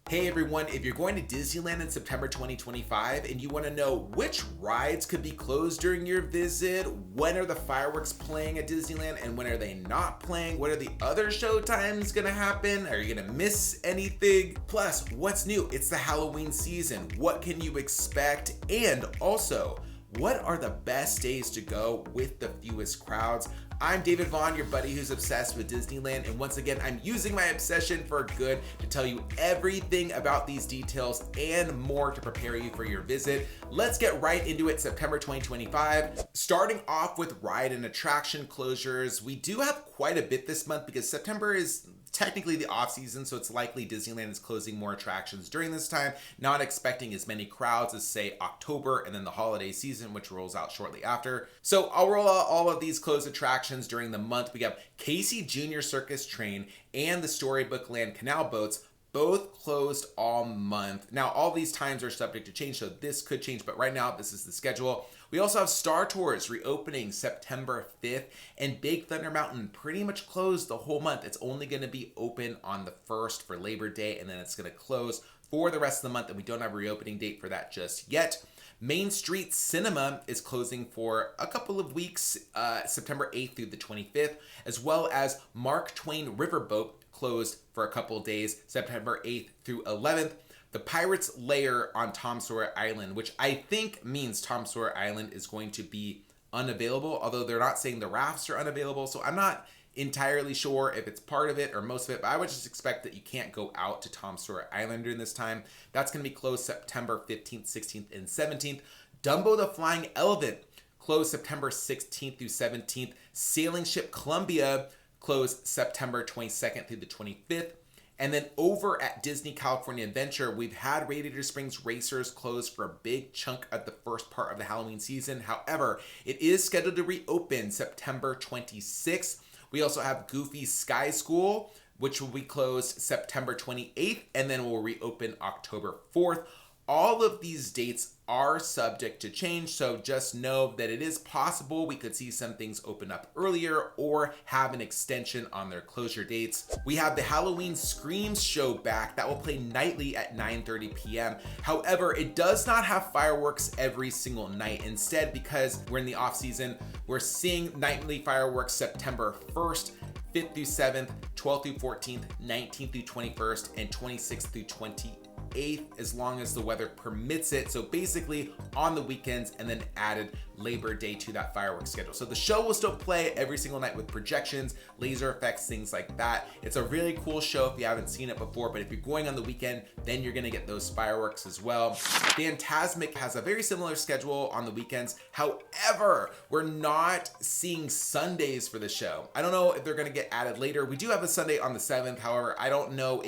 Hey everyone, if you're going to Disneyland in September 2025 and you want to know which rides could be closed during your visit, when are the fireworks playing at Disneyland and when are they not playing, what are the other showtimes gonna happen, are you gonna miss anything? Plus, what's new? It's the Halloween season. What can you expect? And also, what are the best days to go with the fewest crowds? I'm David Vaughn, your buddy who's obsessed with Disneyland, and once again, I'm using my obsession for good to tell you everything about these details and more to prepare you for your visit. Let's get right into it, September 2025. Starting off with ride and attraction closures, we do have quite a bit this month because September is technically the off season, so it's likely Disneyland is closing more attractions during this time, not expecting as many crowds as say October and then the holiday season, which rolls out shortly after. So I'll roll out all of these closed attractions during the month. We have Casey Junior Circus Train and the Storybook Land Canal Boats, both closed all month. Now, all these times are subject to change, so this could change, but right now, this is the schedule. We also have Star Tours reopening September 5th, and Big Thunder Mountain pretty much closed the whole month. It's only gonna be open on the 1st for Labor Day, and then it's gonna close for the rest of the month, and we don't have a reopening date for that just yet. Main Street Cinema is closing for a couple of weeks, September 8th through the 25th, as well as Mark Twain Riverboat closed for a couple of days, September 8th through 11th. The Pirates Lair on Tom Sawyer Island, which I think means Tom Sawyer Island is going to be unavailable, although they're not saying the rafts are unavailable, so I'm not entirely sure if it's part of it or most of it, but I would just expect that you can't go out to Tom Sawyer Island during this time. That's going to be closed September 15th, 16th, and 17th. Dumbo the Flying Elephant closed September 16th through 17th. Sailing Ship Columbia closed September 22nd through the 25th. And then over at Disney California Adventure, we've had Radiator Springs Racers closed for a big chunk of the first part of the Halloween season. However, it is scheduled to reopen September 26th. We also have Goofy Sky School, which will be closed September 28th, and then will reopen October 4th. All of these dates are subject to change, so just know that it is possible we could see some things open up earlier or have an extension on their closure dates. We have the Halloween Screams show back that will play nightly at 9:30 p.m. However, it does not have fireworks every single night. Instead, because we're in the off season, we're seeing nightly fireworks September 1st, 5th through 7th, 12th through 14th, 19th through 21st, and 26th through 28th, as long as the weather permits it. So basically on the weekends, and then added Labor Day to that fireworks schedule. So the show will still play every single night with projections, laser effects, things like that. It's a really cool show if you haven't seen it before, but if you're going on the weekend, then you're gonna get those fireworks as well. Fantasmic has a very similar schedule on the weekends. However, we're not seeing Sundays for the show. I don't know if they're gonna get added later. We do have a Sunday on the 7th. However, I don't know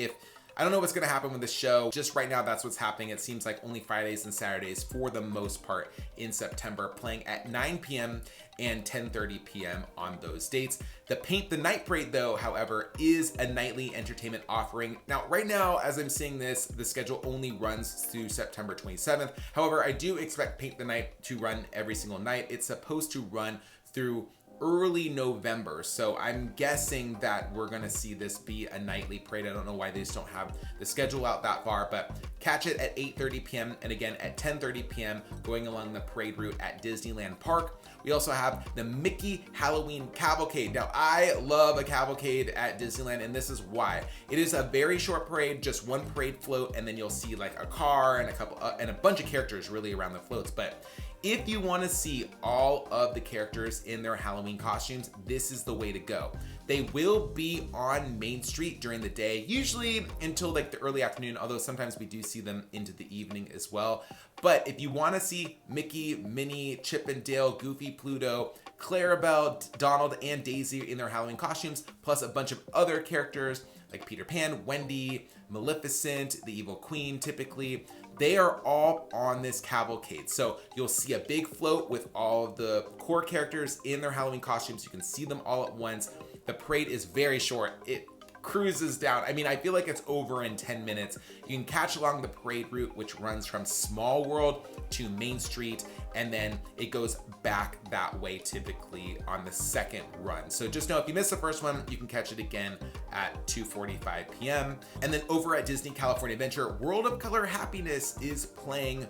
what's gonna happen with the show. Just right now, that's what's happening. It seems like only Fridays and Saturdays for the most part in September, playing at 9 p.m. and 10:30 p.m. on those dates. The Paint the Night Parade, though, however, is a nightly entertainment offering. Now, right now, as I'm seeing this, the schedule only runs through September 27th. However, I do expect Paint the Night to run every single night. It's supposed to run through early November, so I'm guessing that we're gonna see this be a nightly parade. I don't know why they just don't have the schedule out that far, but catch it at 8:30 p.m. and again at 10:30 p.m. going along the parade route at Disneyland Park. We also have the Mickey Halloween Cavalcade. Now, I love a cavalcade at Disneyland, and this is why. It is a very short parade, just one parade float, and then you'll see like a car and a bunch of characters really around the floats. But if you want to see all of the characters in their Halloween costumes, this is the way to go. They will be on Main Street during the day, usually until like the early afternoon, although sometimes we do see them into the evening as well. But if you want to see Mickey, Minnie, Chip and Dale, Goofy, Pluto, Clarabelle, Donald, and Daisy in their Halloween costumes, plus a bunch of other characters like Peter Pan, Wendy, Maleficent, the Evil Queen, typically, they are all on this cavalcade. So you'll see a big float with all of the core characters in their Halloween costumes. You can see them all at once. The parade is very short. It cruises down. I mean, I feel like it's over in 10 minutes. You can catch along the parade route, which runs from Small World to Main Street, and then it goes back that way typically on the second run. So just know if you missed the first one, you can catch it again at 2:45 p.m. And then over at Disney California Adventure, World of Color Happiness is playing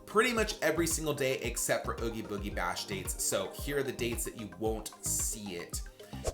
pretty much every single day except for Oogie Boogie Bash dates. So here are the dates that you won't see it.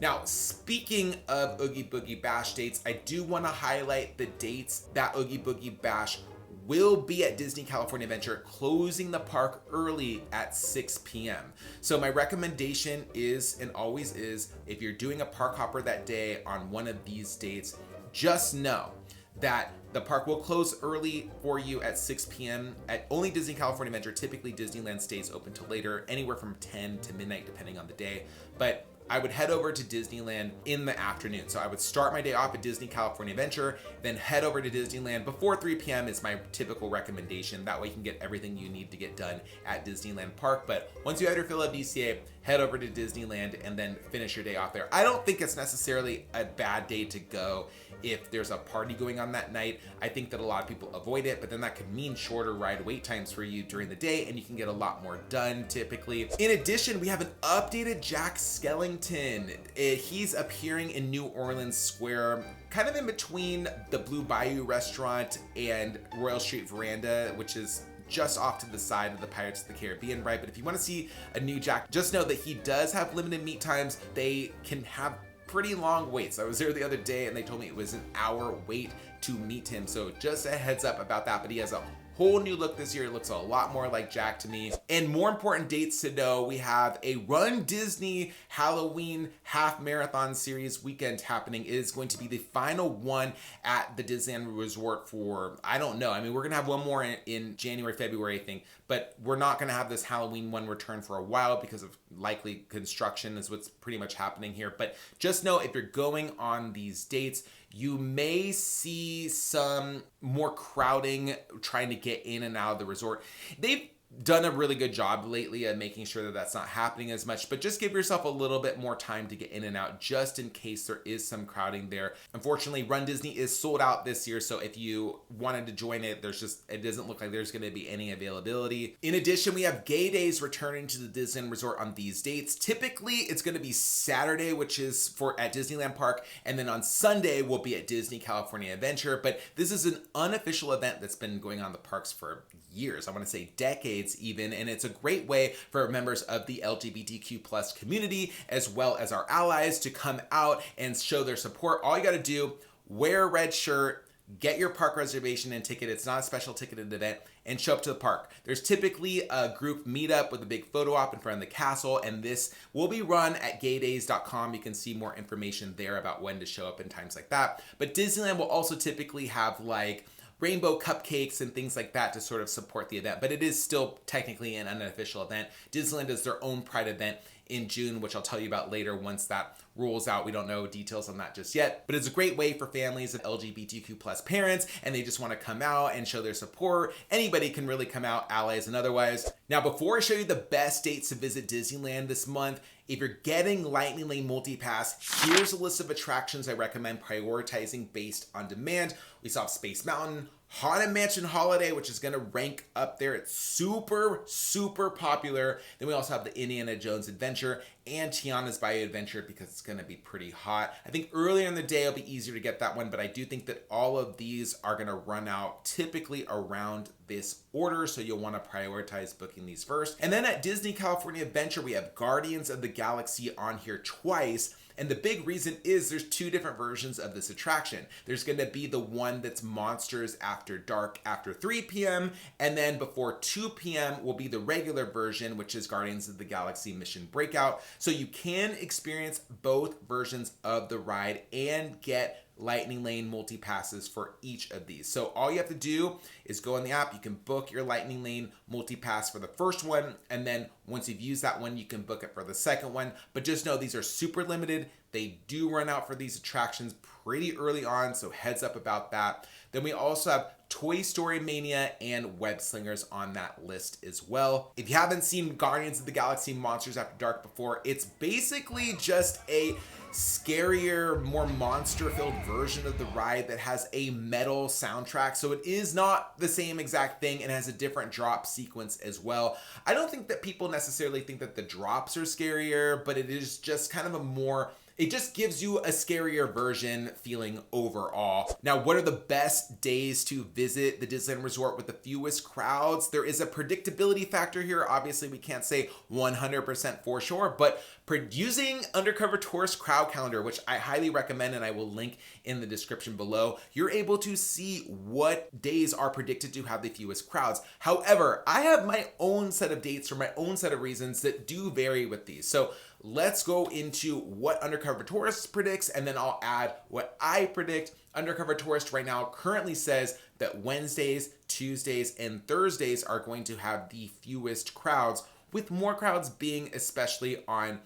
Now, speaking of Oogie Boogie Bash dates, I do want to highlight the dates that Oogie Boogie Bash will be at Disney California Adventure, closing the park early at 6 p.m. So my recommendation is, and always is, if you're doing a park hopper that day on one of these dates, just know that the park will close early for you at 6 p.m. at only Disney California Adventure. Typically, Disneyland stays open till later, anywhere from 10 to midnight, depending on the day. But I would head over to Disneyland in the afternoon. So I would start my day off at Disney California Adventure, then head over to Disneyland before 3 p.m. is my typical recommendation. That way you can get everything you need to get done at Disneyland Park. But once you have your fill of DCA, head over to Disneyland and then finish your day off there. I don't think it's necessarily a bad day to go if there's a party going on that night. I think that a lot of people avoid it, but then that could mean shorter ride wait times for you during the day, and you can get a lot more done typically. In addition, we have an updated Jack Skellington. He's appearing in New Orleans Square, kind of in between the Blue Bayou restaurant and Royal Street Veranda, which is just off to the side of the Pirates of the Caribbean ride. But if you want to see a new Jack, just know that he does have limited meet times. They can have pretty long waits. I was there the other day and they told me it was an hour wait to meet him. So just a heads up about that, but he has a whole new look this year. It looks a lot more like Jack to me. And more important dates to know, we have a Run Disney Halloween half marathon series weekend happening. It is going to be the final one at the Disneyland Resort for, I don't know. I mean, we're gonna have one more in January, February, I think, but we're not gonna have this Halloween one return for a while because of likely construction is what's pretty much happening here. But just know if you're going on these dates, you may see some more crowding trying to get in and out of the resort. They've done a really good job lately at making sure that that's not happening as much, but just give yourself a little bit more time to get in and out just in case there is some crowding there. Unfortunately, Run Disney is sold out this year, so if you wanted to join it, it doesn't look like there's going to be any availability. In addition, we have Gay Days returning to the Disneyland Resort on these dates. Typically, it's going to be Saturday, which is at Disneyland Park, and then on Sunday, we'll be at Disney California Adventure, but this is an unofficial event that's been going on in the parks for years. I want to say decades even, and it's a great way for members of the LGBTQ plus community as well as our allies to come out and show their support. All you got to do, wear a red shirt, get your park reservation and ticket. It's not a special ticketed event, and show up to the park. There's typically a group meetup with a big photo op in front of the castle, and this will be run at gaydays.com. You can see more information there about when to show up and times like that. But Disneyland will also typically have like rainbow cupcakes and things like that to sort of support the event, but it is still technically an unofficial event. Disneyland does their own Pride event in June, which I'll tell you about later once that rolls out. We don't know details on that just yet, but it's a great way for families of LGBTQ plus parents, and they just want to come out and show their support. Anybody can really come out, allies and otherwise. Now, before I show you the best dates to visit Disneyland this month, if you're getting Lightning Lane Multipass, here's a list of attractions I recommend prioritizing based on demand. We saw Space Mountain, Haunted Mansion Holiday, which is going to rank up there. It's super, super popular. Then we also have the Indiana Jones Adventure and Tiana's Bayou Adventure because it's going to be pretty hot. I think earlier in the day it'll be easier to get that one, but I do think that all of these are going to run out typically around this order, so you'll want to prioritize booking these first. And then at Disney California Adventure, we have Guardians of the Galaxy on here twice. And the big reason is there's two different versions of this attraction. There's going to be the one that's Monsters After Dark after 3 p.m. And then before 2 p.m. will be the regular version, which is Guardians of the Galaxy Mission Breakout. So you can experience both versions of the ride and get Lightning Lane multi-passes for each of these. So all you have to do is go on the app, you can book your Lightning Lane multi-pass for the first one, and then once you've used that one, you can book it for the second one. But just know these are super limited. They do run out for these attractions pretty early on, so heads up about that. Then we also have Toy Story Mania and Web Slingers on that list as well. If you haven't seen Guardians of the Galaxy Monsters After Dark before, it's basically just a scarier, more monster-filled version of the ride that has a metal soundtrack. So it is not the same exact thing and has a different drop sequence as well. I don't think that people necessarily think that the drops are scarier, but it is just kind of a more, it just gives you a scarier version feeling overall. Now, what are the best days to visit the Disneyland Resort with the fewest crowds? There is a predictability factor here. Obviously, we can't say 100% for sure, but using Undercover Tourist Crowd Calendar, which I highly recommend and I will link in the description below, you're able to see what days are predicted to have the fewest crowds. However, I have my own set of dates for my own set of reasons that do vary with these. So let's go into what Undercover Tourist predicts, and then I'll add what I predict. Undercover Tourist right now currently says that Wednesdays, Tuesdays, and Thursdays are going to have the fewest crowds, with more crowds being especially on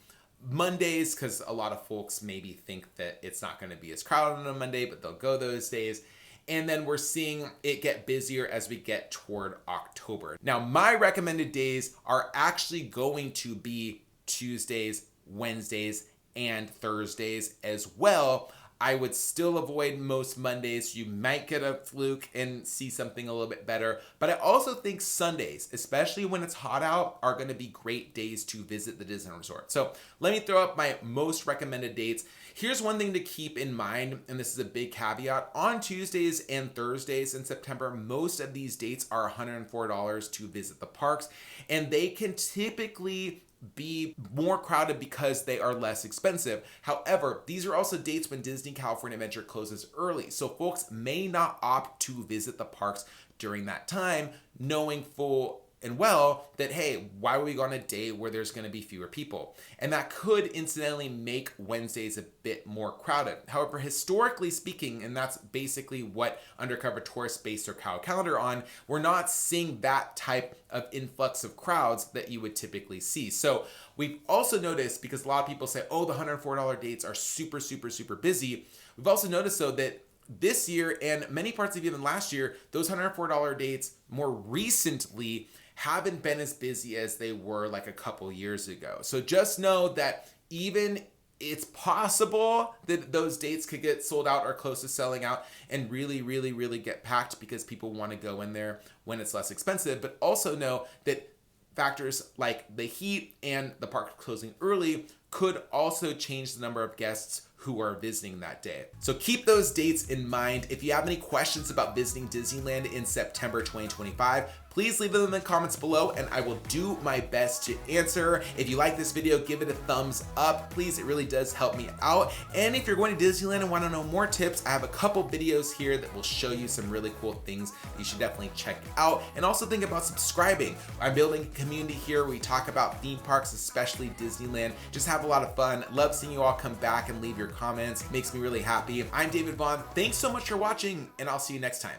Mondays, because a lot of folks maybe think that it's not going to be as crowded on a Monday, but they'll go those days. And then we're seeing it get busier as we get toward October. Now, my recommended days are actually going to be Tuesdays, Wednesdays, and Thursdays as well. I would still avoid most Mondays. You might get a fluke and see something a little bit better. But I also think Sundays, especially when it's hot out, are going to be great days to visit the Disney Resort. So let me throw up my most recommended dates. Here's one thing to keep in mind, and this is a big caveat. On Tuesdays and Thursdays in September, most of these dates are $104 to visit the parks, and they can typically be more crowded because they are less expensive. However, these are also dates when Disney California Adventure closes early, so folks may not opt to visit the parks during that time, knowing full and well that, hey, why would we go on a day where there's going to be fewer people? And that could incidentally make Wednesdays a bit more crowded. However, historically speaking, and that's basically what Undercover Tourist based their crowd calendar on, we're not seeing that type of influx of crowds that you would typically see. So we've also noticed, because a lot of people say, oh, the $104 dates are super, super, super busy. We've also noticed, though, that this year and many parts of even last year, those $104 dates more recently haven't been as busy as they were like a couple years ago. So just know that even it's possible that those dates could get sold out or close to selling out and really, really, really get packed because people want to go in there when it's less expensive. But also know that factors like the heat and the park closing early could also change the number of guests who are visiting that day. So keep those dates in mind. If you have any questions about visiting Disneyland in September 2025, please leave them in the comments below and I will do my best to answer. If you like this video, give it a thumbs up, please. It really does help me out. And if you're going to Disneyland and want to know more tips, I have a couple videos here that will show you some really cool things you should definitely check out. And also think about subscribing. I'm building a community here where we talk about theme parks, especially Disneyland. Just have a lot of fun. Love seeing you all come back and leave your comments. Makes me really happy. I'm David Vaughn. Thanks so much for watching, and I'll see you next time.